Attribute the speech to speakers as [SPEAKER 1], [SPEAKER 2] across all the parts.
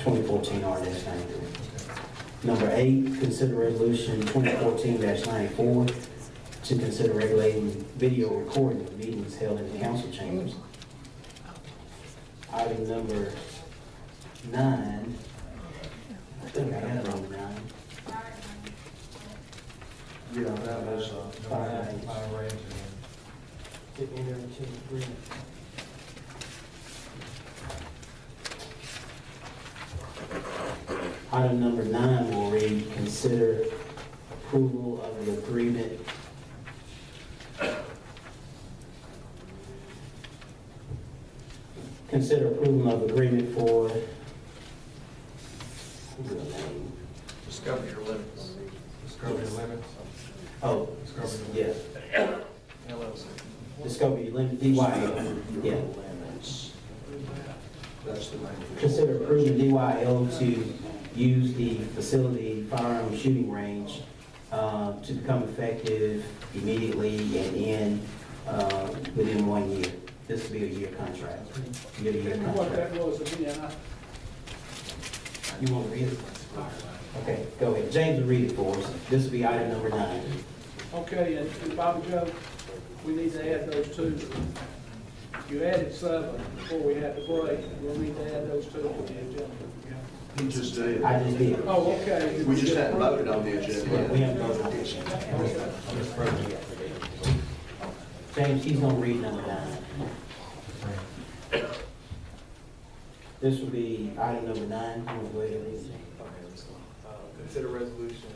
[SPEAKER 1] 2014 R-93. Number 8, consider resolution 2014-94 to consider regulating video recording of meetings held in the council chambers. Item number 9, I think I have number 9.
[SPEAKER 2] Yeah, that was,
[SPEAKER 1] Fine range. Get in there and check the agreement. Item number 9 will read, consider approval of the agreement consider approval of agreement for
[SPEAKER 2] discover your limits. Discover your limits.
[SPEAKER 1] oh
[SPEAKER 2] Discover your
[SPEAKER 1] yeah
[SPEAKER 2] LLC.
[SPEAKER 1] Discovery Limit DYL yeah.
[SPEAKER 2] That's the name.
[SPEAKER 1] Consider approving DYL to use the facility firearm shooting range to become effective immediately and end within 1 year. This will be a year contract. Year-to-year
[SPEAKER 3] What
[SPEAKER 1] contract.
[SPEAKER 3] that was again,
[SPEAKER 1] You want to read it? Okay, go ahead. James will read it for us. This will be item number 9.
[SPEAKER 3] okay, and Bobby Joe, we need to add those two. You added 7 before we had the break, we'll need to add those 2 to the agenda.
[SPEAKER 4] He just did.
[SPEAKER 1] I just did.
[SPEAKER 3] Oh, okay.
[SPEAKER 4] We just hadn't voted on the agenda.
[SPEAKER 1] We haven't voted on it. James, he's going to read number 9. This will be item number 9. You want to go ahead and read it?
[SPEAKER 5] Consider resolution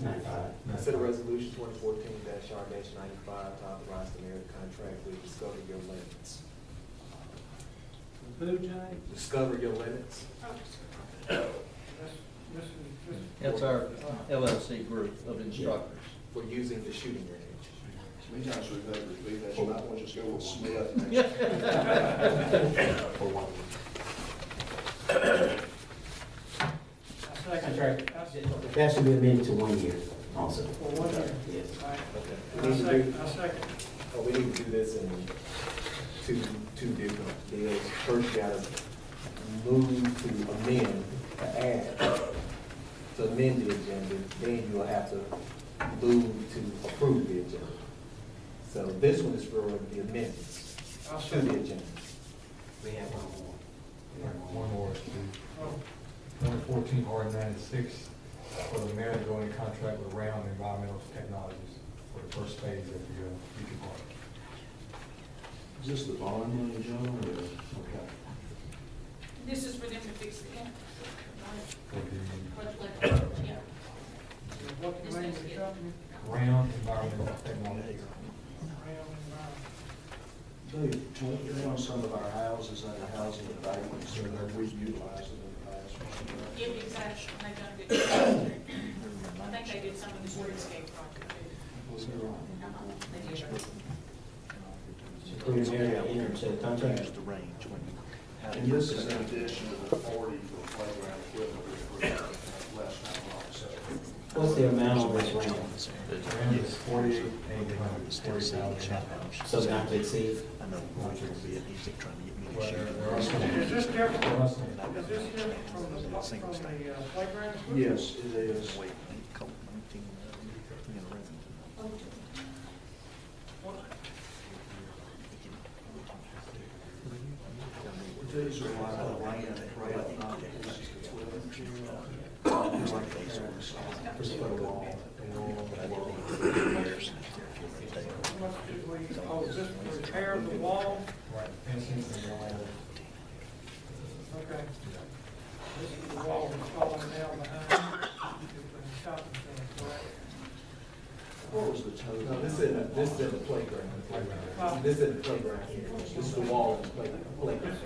[SPEAKER 1] 95.
[SPEAKER 5] Consider resolution 2014-R-95 to authorize the mayor to contract with Discover Your Limits.
[SPEAKER 3] Who, James?
[SPEAKER 5] Discover Your Limits.
[SPEAKER 6] That's our LLC group of instructors.
[SPEAKER 5] For using the shooting range.
[SPEAKER 4] Many times we've had to repeat that, you might want to just go with Smith next.
[SPEAKER 1] For 1 year.
[SPEAKER 3] Second.
[SPEAKER 1] That should be amended to 1 year also.
[SPEAKER 3] For 1 year.
[SPEAKER 1] Yes.
[SPEAKER 5] Okay.
[SPEAKER 3] I second.
[SPEAKER 5] Oh, we need to do this in two different deals. First, you gotta move to amend, to add, to amend the agenda. Then you will have to move to approve the agenda. So this one is for the amendments to the agenda.
[SPEAKER 1] We have one more.
[SPEAKER 2] One more is number 14 R-96 for the mayor to go into contract with Round Environmental Technologies for the first phase of the future park.
[SPEAKER 4] Is this the bond money, John, or? Okay.
[SPEAKER 7] This is for them to fix the camp.
[SPEAKER 2] For the
[SPEAKER 7] Yeah.
[SPEAKER 3] What the name of the company?
[SPEAKER 2] Round Environmental Technologies.
[SPEAKER 4] They're on some of our houses that are housing abatements, so that we've utilized it in the past.
[SPEAKER 7] Yeah, exactly. They've done a good job. I think they did some of the streetscape project too. They did.
[SPEAKER 1] Approve the mayor to enter into the contract.
[SPEAKER 4] And this is in addition to the 40 for playground equipment we approved last time also.
[SPEAKER 1] What's the amount on this round?
[SPEAKER 2] Round is 40,000.
[SPEAKER 1] So not to exceed?
[SPEAKER 2] Well, they're also-
[SPEAKER 3] Is this different?
[SPEAKER 2] they're also-
[SPEAKER 3] Is this different from the playground?
[SPEAKER 4] Yes, it is. These are like a land, right, not pieces of equipment. Like the parents, just put a wall.
[SPEAKER 3] Oh, is this to repair the wall?
[SPEAKER 2] Right, fencing and wall.
[SPEAKER 3] Okay. This is the wall that's falling down behind the shopping center, correct?
[SPEAKER 4] What was the total?
[SPEAKER 5] No, this is in the playground. This is in the playground here. This is the wall in the playground.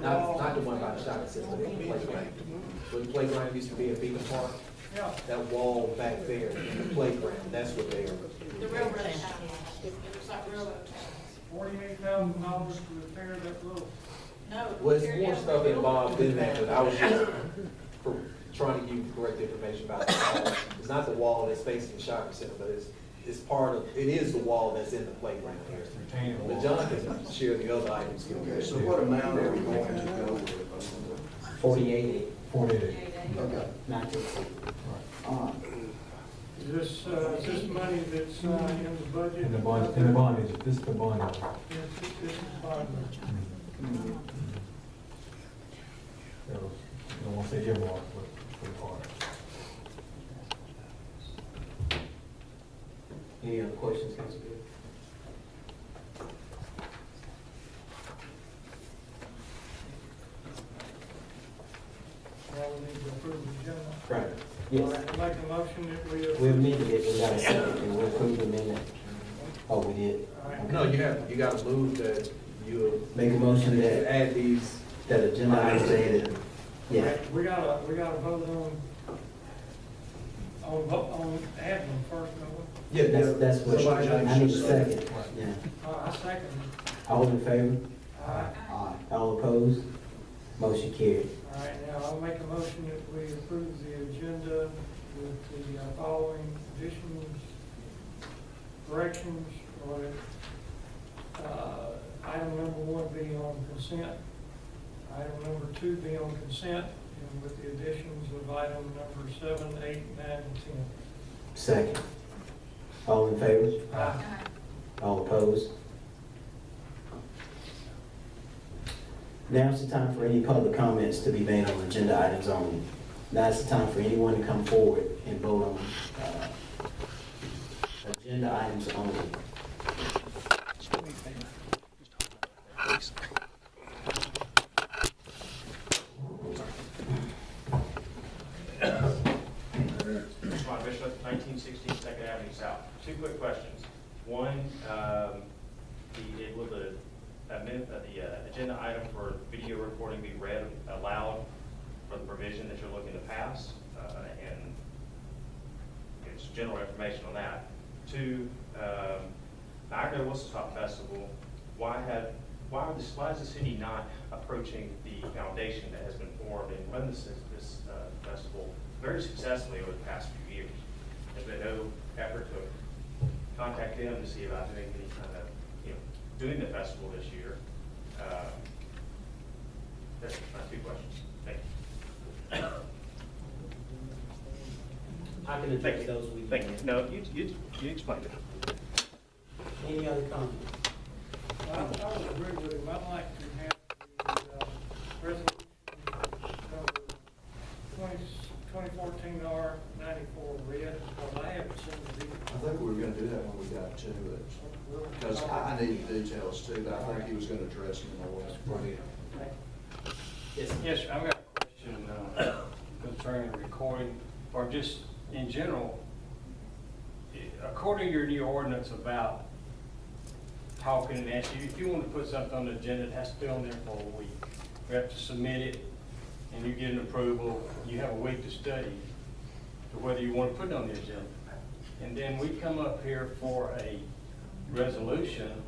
[SPEAKER 5] Not the one by the shopping center, but the playground. Where the playground used to be at Beacon Park,
[SPEAKER 3] Yeah.
[SPEAKER 5] that wall back there in the playground, that's what they are.
[SPEAKER 7] The railroad house. It looks like railroad house.
[SPEAKER 3] $48,000 to repair that roof.
[SPEAKER 7] No.
[SPEAKER 5] Well, it's
[SPEAKER 7] tear
[SPEAKER 5] more
[SPEAKER 7] down
[SPEAKER 5] stuff
[SPEAKER 7] the
[SPEAKER 5] involved
[SPEAKER 7] building.
[SPEAKER 5] in that, but I was just trying to give you correct information about the wall. It's not the wall that's facing the shopping center, but it's part of, it is the wall that's in the playground here.
[SPEAKER 2] Retaining
[SPEAKER 5] But
[SPEAKER 2] wall.
[SPEAKER 5] John can share the other items.
[SPEAKER 4] So what amount are we going to go with?
[SPEAKER 1] 48,
[SPEAKER 2] 48.
[SPEAKER 4] Okay.
[SPEAKER 1] not to exceed.
[SPEAKER 4] All right.
[SPEAKER 8] Is this money that's in the budget?
[SPEAKER 2] In the bond issue, this is the bond issue.
[SPEAKER 8] Yes, this is bond.
[SPEAKER 2] So, I don't want to say earmark, but for the bond.
[SPEAKER 1] Any other questions, Council Bill?
[SPEAKER 8] Now we need to approve the agenda.
[SPEAKER 1] Right.
[SPEAKER 8] All
[SPEAKER 1] Yes.
[SPEAKER 8] right, make a motion that we
[SPEAKER 1] We
[SPEAKER 8] approve.
[SPEAKER 1] amended it, we got a second, and we approved the amendment. Oh, we did.
[SPEAKER 8] All right.
[SPEAKER 5] No, you gotta move that you
[SPEAKER 1] Make a motion that,
[SPEAKER 5] add these.
[SPEAKER 1] that agenda items added. Yeah,
[SPEAKER 8] Right, we gotta vote on adding them first, don't we?
[SPEAKER 5] Yeah,
[SPEAKER 1] that's what,
[SPEAKER 5] somebody
[SPEAKER 1] I need a
[SPEAKER 5] should
[SPEAKER 1] second. Yeah.
[SPEAKER 8] I second.
[SPEAKER 1] All in favor?
[SPEAKER 8] All right,
[SPEAKER 4] Aye.
[SPEAKER 1] All opposed? Motion carried.
[SPEAKER 8] all right, now I'll make a motion that we approve the agenda with the following additions, corrections, or item number 1 being on consent, item number 2 being on consent, and with the additions of item number 7, 8, 9, and 10.
[SPEAKER 1] Second. All in favor?
[SPEAKER 8] Aye.
[SPEAKER 1] All opposed? Now's the time for any public comments to be made on agenda items only. Now's the time for anyone to come forward and vote on agenda items only.
[SPEAKER 9] Ron Bishop, 1916 Second Avenue South. Two quick questions. One, will the agenda item for video recording be read aloud for the provision that you're looking to pass? And it's general information on that. Two, Niagara Whistle Festival, why is the city not approaching the foundation that has been formed and run this festival very successfully over the past few years? There's been no effort to contact them to see about doing any kind of, doing the festival this year. That's my two questions. Thank you.
[SPEAKER 1] I can address those with you.
[SPEAKER 9] Thank you. No, you explained it.
[SPEAKER 1] Any other comments?
[SPEAKER 8] I would agree with him. I'd like to have the resolution number 2014 R94 read, because I haven't seen the details.
[SPEAKER 4] I think we were gonna do that when we got to it, because I need details too, but I think he was gonna address them more.
[SPEAKER 1] Yes.
[SPEAKER 10] Yes, sir. I've got a question concerning recording, or just in general. According to your new ordinance about talking and asking, if you want to put something on the agenda, it has to be on there for a week. You have to submit it, and you get an approval. You have a week to study to whether you want to put it on the agenda. And then we come up here for a resolution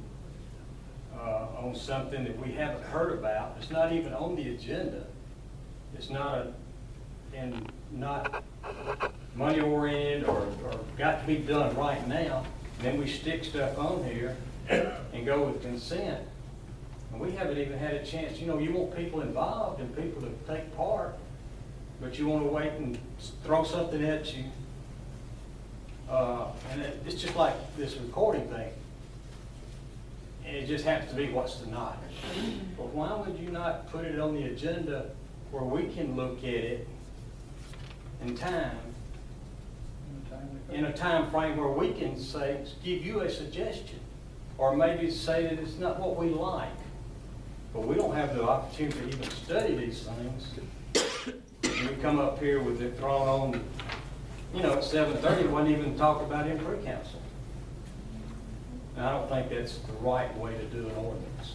[SPEAKER 10] on something that we haven't heard about. It's not even on the agenda. It's not not money oriented or got to be done right now. And then we stick stuff on here and go with consent. And we haven't even had a chance. You want people involved and people to take part, but you want to wait and throw something at you. And it's just like this recording thing. And it just happens to be what's tonight. But why would you not put it on the agenda where we can look at it in time, in a time frame where we can say, give you a suggestion, or maybe say that it's not what we like, but we don't have the opportunity to even study these things. And we come up here with it thrown on, at 7:30, wasn't even talk about in pre-council. And I don't think that's the right way to do an ordinance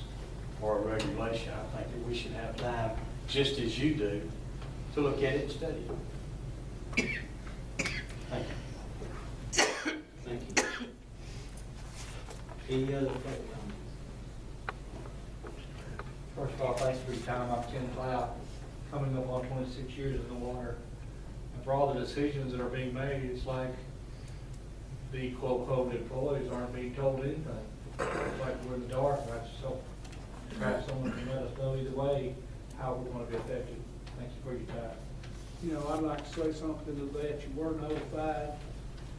[SPEAKER 10] or a regulation. I think that we should have time, just as you do, to look at it and study it. Thank you.
[SPEAKER 1] Thank you. Any other public comments?
[SPEAKER 11] First of all, thanks for your time. I've been coming up on 26 years in the water. And for all the decisions that are being made, it's like the quote employees aren't being told anything. It's like we're in the dark. So perhaps someone can let us know either way how we're going to be affected. Thank you for your time.
[SPEAKER 3] You know, I'd like to say something to that. You were notified,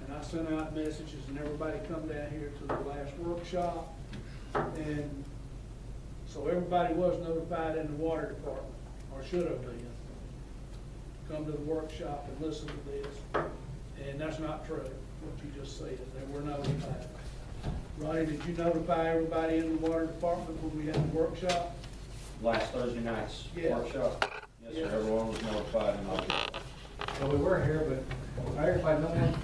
[SPEAKER 3] and I sent out messages, and everybody come down here to the last workshop. And so everybody was notified in the water department, or should have been. Come to the workshop and listen to this. And that's not true, what you just said. They were notified. Ronnie, did you notify everybody in the water department when we had the workshop?
[SPEAKER 6] Last Thursday night's
[SPEAKER 3] Yeah.
[SPEAKER 6] workshop. Yes,
[SPEAKER 3] Yeah.
[SPEAKER 6] sir, everyone was notified and all.
[SPEAKER 11] Well, we were here, but everybody know,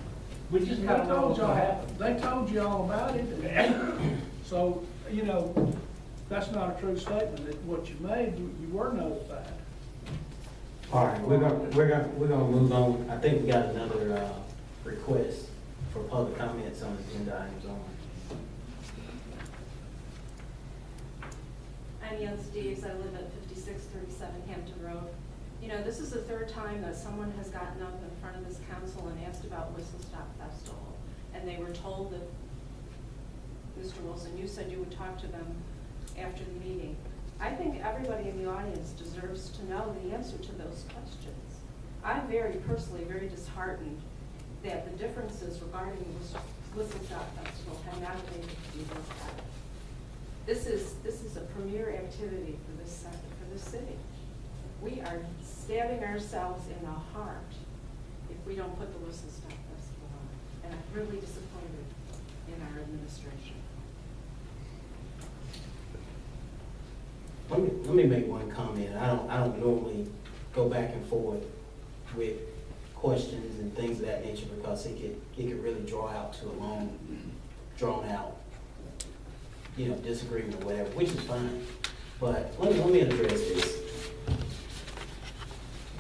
[SPEAKER 11] we just
[SPEAKER 3] They
[SPEAKER 11] kind of know
[SPEAKER 3] told
[SPEAKER 11] what's gonna
[SPEAKER 3] y'all,
[SPEAKER 11] happen.
[SPEAKER 3] they told you all about it. So, you know, that's not a true statement, that what you made, you were notified.
[SPEAKER 1] All right, we're gonna move on. I think we got another, request for public comments on agenda items only.
[SPEAKER 12] I'm Jens Deves. I live at 5637 Hampton Road. You know, this is the third time that someone has gotten up in front of this council and asked about Whistle Stop Festival. And they were told that, Mr. Wilson, you said you would talk to them after the meeting. I think everybody in the audience deserves to know the answer to those questions. I'm personally very disheartened that the differences regarding the Whistle Stop Festival have not been able to be looked at. This is a premier activity for this city. We are stabbing ourselves in the heart if we don't put the Whistle Stop Festival on. And I'm really disappointed in our administration.
[SPEAKER 1] Let me make one comment. I don't normally go back and forth with questions and things of that nature because it could really draw out to a long, drawn out, disagreement or whatever, which is fine. But let me address this.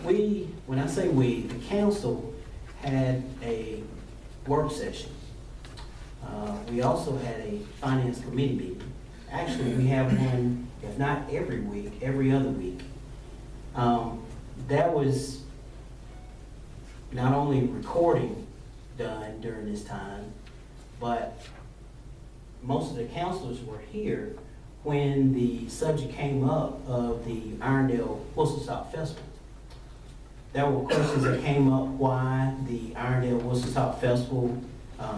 [SPEAKER 1] When I say we, the council had a work session. We also had a finance committee meeting. Actually, we have one, if not every week, every other week. That was not only recording done during this time, but most of the counselors were here when the subject came up of the Irondale Whistle Stop Festival. There were questions that came up why the Irondale Whistle Stop Festival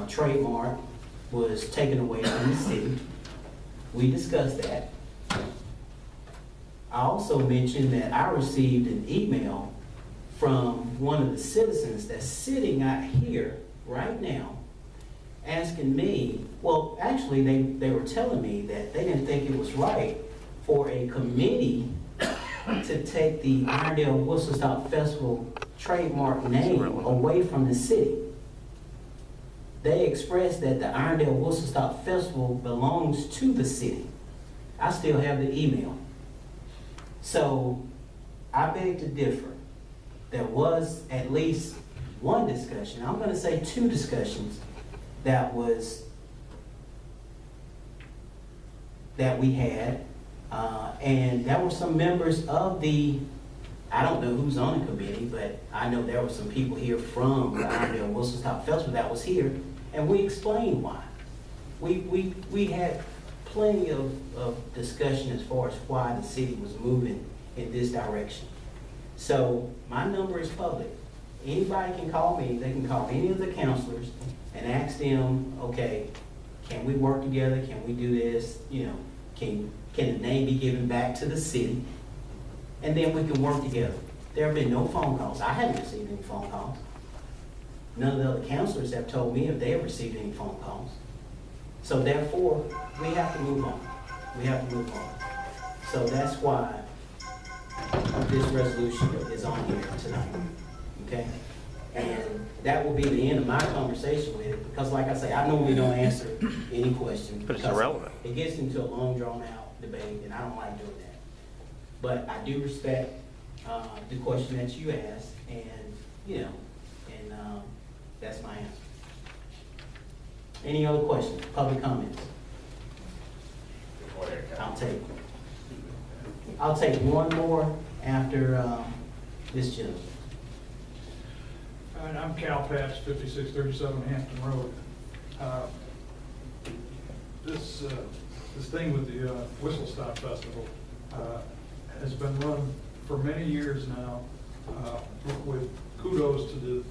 [SPEAKER 1] trademark was taken away from the city. We discussed that. I also mentioned that I received an email from one of the citizens that's sitting out here right now asking me, well, actually they were telling me that they didn't think it was right for a committee to take the Irondale Whistle Stop Festival trademark name away from the city. They expressed that the Irondale Whistle Stop Festival belongs to the city. I still have the email. So I beg to differ. There was at least one discussion, I'm going to say two discussions, that we had, and there were some members of the, I don't know who's on the committee, but I know there were some people here from the Irondale Whistle Stop Festival that was here, and we explained why. We had plenty of discussion as far as why the city was moving in this direction. So my number is public. Anybody can call me. They can call any of the counselors and ask them, okay, can we work together? Can we do this? Can the name be given back to the city? And then we can work together. There have been no phone calls. I haven't received any phone calls. None of the other counselors have told me if they have received any phone calls. So therefore, we have to move on. We have to move on. So that's why this resolution is on here tonight, okay? And that will be the end of my conversation with it, because like I say, I normally don't answer any questions.
[SPEAKER 13] But it's
[SPEAKER 1] because
[SPEAKER 13] irrelevant.
[SPEAKER 1] It gets into a long, drawn-out debate, and I don't like doing that. But I do respect the question that you asked, and, that's my answer. Any other questions, public comments? I'll take one more after this gentleman.
[SPEAKER 14] And I'm Cal Patch, 5637 Hampton Road. This thing with the Whistle Stop Festival has been run
[SPEAKER 3] for many years now, with kudos to the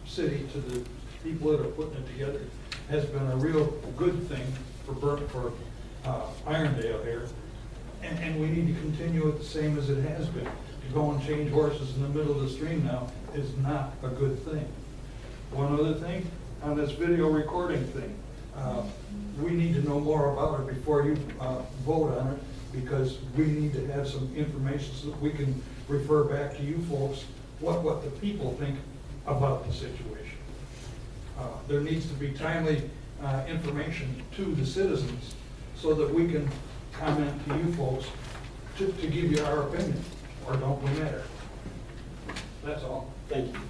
[SPEAKER 3] city, to the people that are putting it together, has been a real good thing for Irondale here. And we need to continue it the same as it has been. To go and change horses in the middle of the stream now is not a good thing. One other thing, on this video recording thing, we need to know more about it before you vote on it, because we need to have some information so that we can refer back to you folks what the people think about the situation. There needs to be timely information to the citizens so that we can comment to you folks to give you our opinion, or don't we matter? That's all.
[SPEAKER 1] Thank you.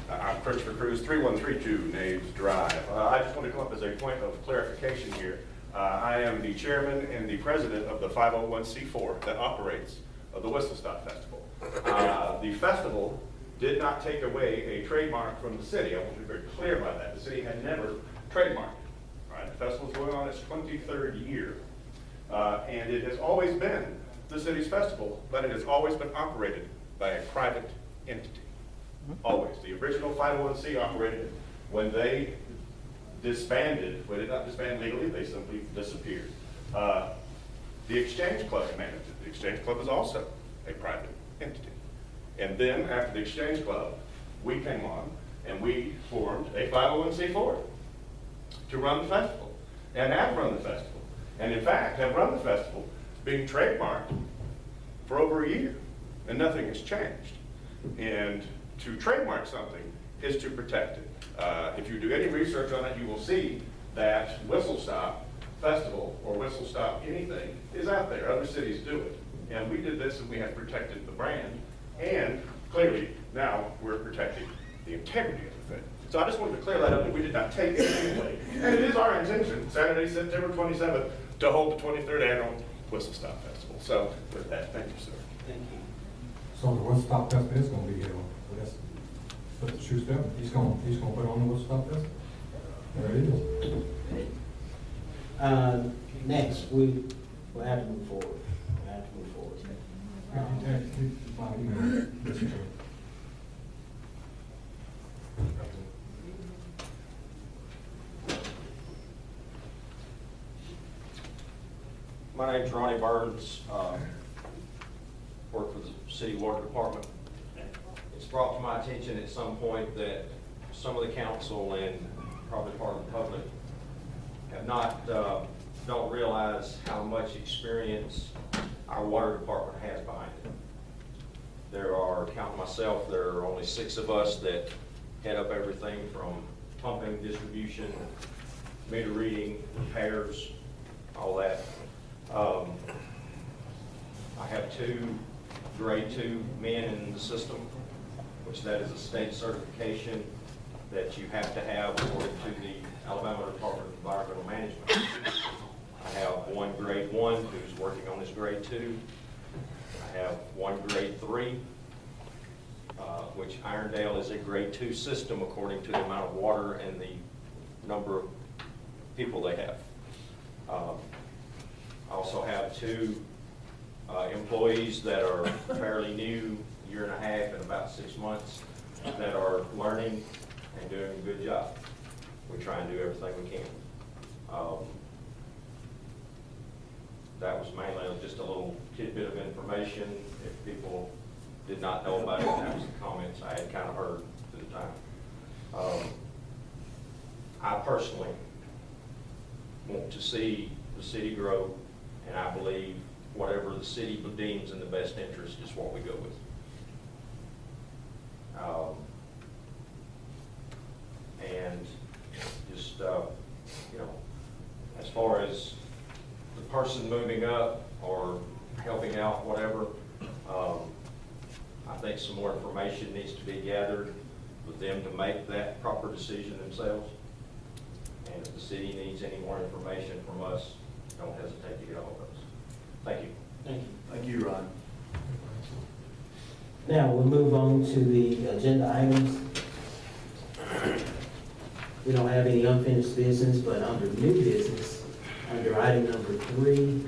[SPEAKER 13] I'm Christopher Cruz, 3132 Naves Drive. I just want to come up as a point of clarification here. I am the chairman and the president of the 501c4 that operates the Whistle Stop Festival. The festival did not take away a trademark from the city. I want to be very clear about that. The city had never trademarked it. Right? The festival is going on its 23rd year. And it has always been the city's festival, but it has always been operated by a private entity. Always. The original 501c operated when they disbanded. Well, they did not disband legally, they simply disappeared. The Exchange Club managed it. The Exchange Club is also a private entity. And then after the Exchange Club, we came on and we formed a 501c4 to run the festival, and have run the festival. And in fact, have run the festival being trademarked for over a year, and nothing has changed. And to trademark something is to protect it. If you do any research on it, you will see that Whistle Stop Festival or Whistle Stop anything is out there. Other cities do it. And we did this and we have protected the brand. And clearly now we're protecting the integrity of the thing. So I just wanted to clear that up, that we did not take it anyway. And it is our intention, Saturday, September 27th, to hold the 23rd annual Whistle Stop Festival. So with that, thank you, sir.
[SPEAKER 1] Thank you.
[SPEAKER 2] So the Whistle Stop Festival is going to be here. That's what the shoe step. He's going to put on the Whistle Stop Festival. There it is.
[SPEAKER 1] Next, we'll have to move forward. We'll have to move forward.
[SPEAKER 15] My name's Ronnie Burns, work for the City Water Department. It's brought to my attention at some point that some of the council and probably part of the public have not, don't realize how much experience our water department has behind it. There are, counting myself, there are only 6 of us that head up everything from pumping, distribution, meter reading, repairs, all that. I have 2 grade 2 men in the system, which that is a state certification that you have to have according to the Alabama Department of Environmental Management. I have 1 grade 1 who's working on his grade 2. I have 1 grade 3, which Irondale is a grade 2 system according to the amount of water and the number of people they have. I also have 2 employees that are fairly new, 1.5 years and about 6 months, that are learning and doing a good job. We try and do everything we can. That was mainly just a little tidbit of information. If people did not know about it, that was the comments I had kind of heard at the time. I personally want to see the city grow, and I believe whatever the city deems in the best interest is what we go with. And just, you know, as far as the person moving up or helping out, whatever, I think some more information needs to be gathered with them to make that proper decision themselves. And if the city needs any more information from us, don't hesitate to get a hold of us. Thank you.
[SPEAKER 1] Thank you.
[SPEAKER 4] Thank you, Ron.
[SPEAKER 1] Now, we'll move on to the agenda items. We don't have any unfinished business, but under new business, Under item number 3,